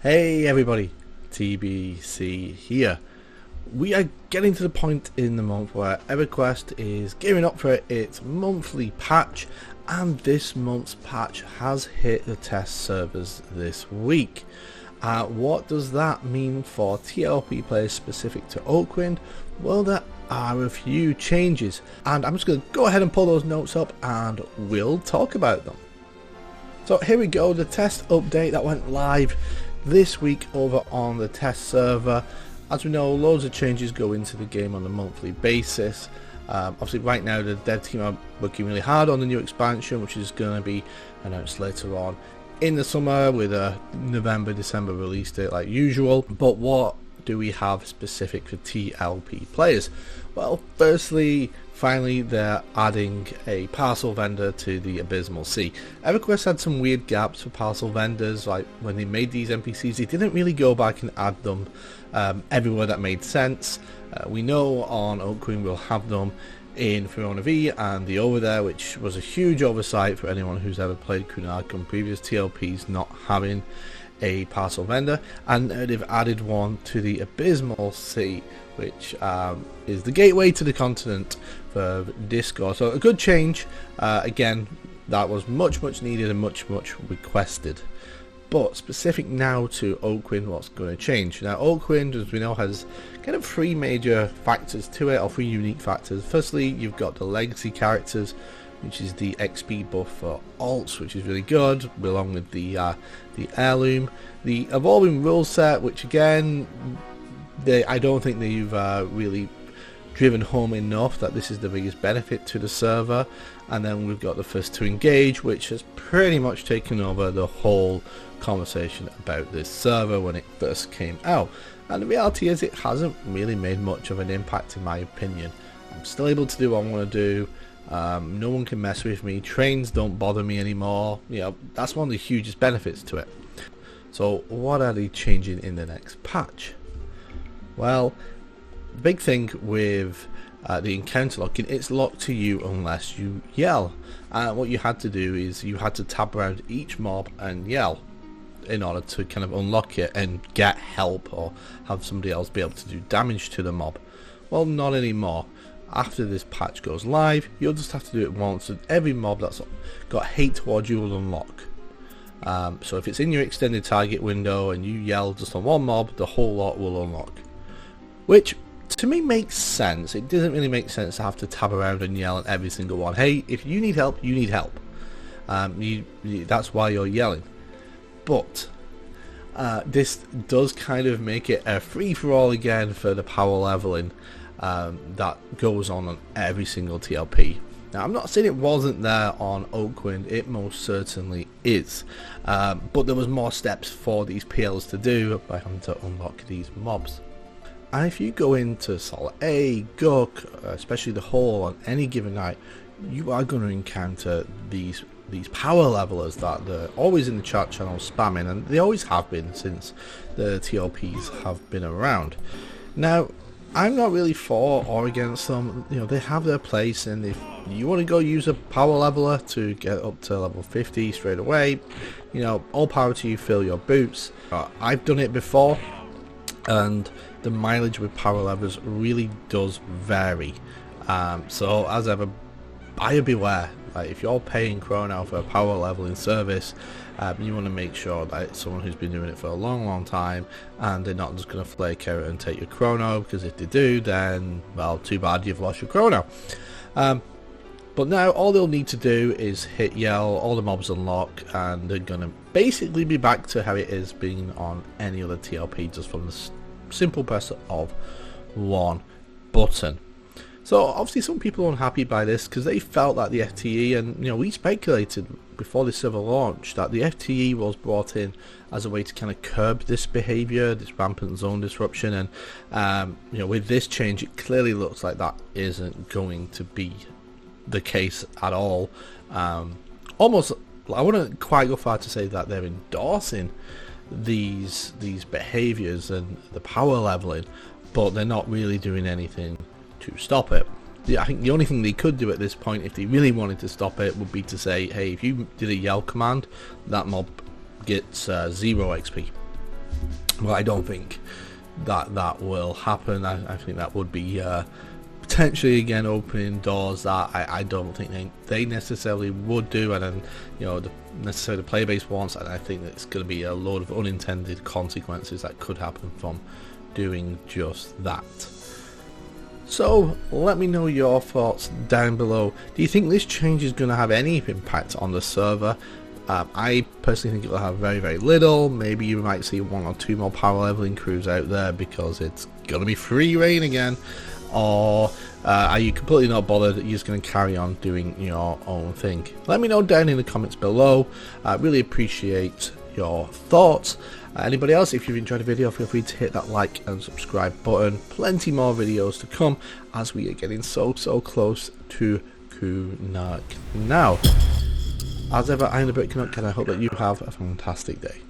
Hey everybody, TBC here. We are getting to the point in the month where Everquest is gearing up for its monthly patch, and this month's patch has hit the test servers this week. What does that mean for TLP players specific to Oakwynd? Well, there are a few changes, and I'm just going to go ahead and pull those notes up and we'll talk about them. So here we go, the test update that went live this week over on the test server. As we know, loads of changes go into the game on a monthly basis. Obviously right now the dev team are working really hard on the new expansion, which is going to be announced later on in the summer with a November-December release date like usual. But what do we have specific for TLP players? Well, firstly, finally they're adding a parcel vendor to the Abysmal Sea. Everquest had some weird gaps for parcel vendors, like when they made these NPCs they didn't really go back and add them everywhere that made sense. We know on Oakwynd we'll have them in Verona V and the Over There, which was a huge oversight for anyone who's ever played Quinn on previous TLPs not having a parcel vendor, and they've added one to the Abysmal Sea, which is the gateway to the continent for Discord. So a good change. Again, that was much needed and much requested. But specific now to Oakwynd, what's going to change? Now Oakwynd, as we know, has kind of three major factors to it, or three unique factors. Firstly, you've got the legacy characters, which is the XP buff for alts, which is really good, along with the heirloom. The evolving rule set, which again, I don't think they've really driven home enough that this is the biggest benefit to the server. And then we've got the first to engage, which has pretty much taken over the whole conversation about this server when it first came out. And the reality is it hasn't really made much of an impact in my opinion. I'm still able to do what I want to do. No one can mess with me. Trains don't bother me anymore. You know, that's one of the hugest benefits to it. So what are they changing in the next patch? Well, the big thing with the encounter locking, it's locked to you unless you yell. What you had to do is you had to tap around each mob and yell in order to kind of unlock it and get help or have somebody else be able to do damage to the mob. Well, not anymore. After this patch goes live, you'll just have to do it once, and every mob that's got hate towards you will unlock. So if it's in your extended target window and you yell just on one mob, the whole lot will unlock. Which to me makes sense. It doesn't really make sense to have to tab around and yell at every single one. Hey, if you need help, you need help. That's why you're yelling. But this does kind of make it a free-for-all again for the power leveling that goes on every single TLP. Now, I'm not saying it wasn't there on Oakwynd, it most certainly is, but there was more steps for these PLs to do by having to unlock these mobs. And if you go into Sol A, Guk, especially the Hall on any given night, you are going to encounter these power levelers that they're always in the chat channel spamming, and they always have been since the TLPs have been around. Now, I'm not really for or against them. You know, they have their place, and if you want to go use a power leveler to get up to level 50 straight away, you know, all power to you, fill your boots. I've done it before, and the mileage with power levers really does vary. So as ever, buyer beware. Like, if you're paying Chrono for a power leveling service, you want to make sure that it's someone who's been doing it for a long time, and they're not just going to flake out and take your Chrono, because if they do, then, well, too bad, you've lost your Chrono. But now all they'll need to do is hit yell, all the mobs unlock, and they're going to basically be back to how it is being on any other TLP, just from the simple press of one button. So obviously some people are unhappy by this because they felt that the FTE, and you know, we speculated before the server launch that the FTE was brought in as a way to kind of curb this behavior, this rampant zone disruption, and you know, with this change it clearly looks like that isn't going to be the case at all. Almost, I wouldn't quite go far to say that they're endorsing these behaviors and the power leveling, but they're not really doing anything to stop it. I think the only thing they could do at this point, if they really wanted to stop it, would be to say, hey, if you did a yell command, that mob gets 0 XP. Well, I don't think that will happen. I think that would be potentially again opening doors that I don't think they necessarily would do, and then necessarily the player base wants, and I think that it's going to be a load of unintended consequences that could happen from doing just that. So let me know your thoughts down below. Do you think this change is going to have any impact on the server? I personally think it will have very, very little. Maybe you might see 1 or 2 more power leveling crews out there because it's going to be free reign again. Or are you completely not bothered? You're just going to carry on doing your own thing? Let me know down in the comments below. I really appreciate your thoughts. Anybody else, if you've enjoyed the video, feel free to hit that like and subscribe button. Plenty more videos to come as we are getting so close to Kunark now. As ever, I'm the Canuck, and I hope that you have a fantastic day.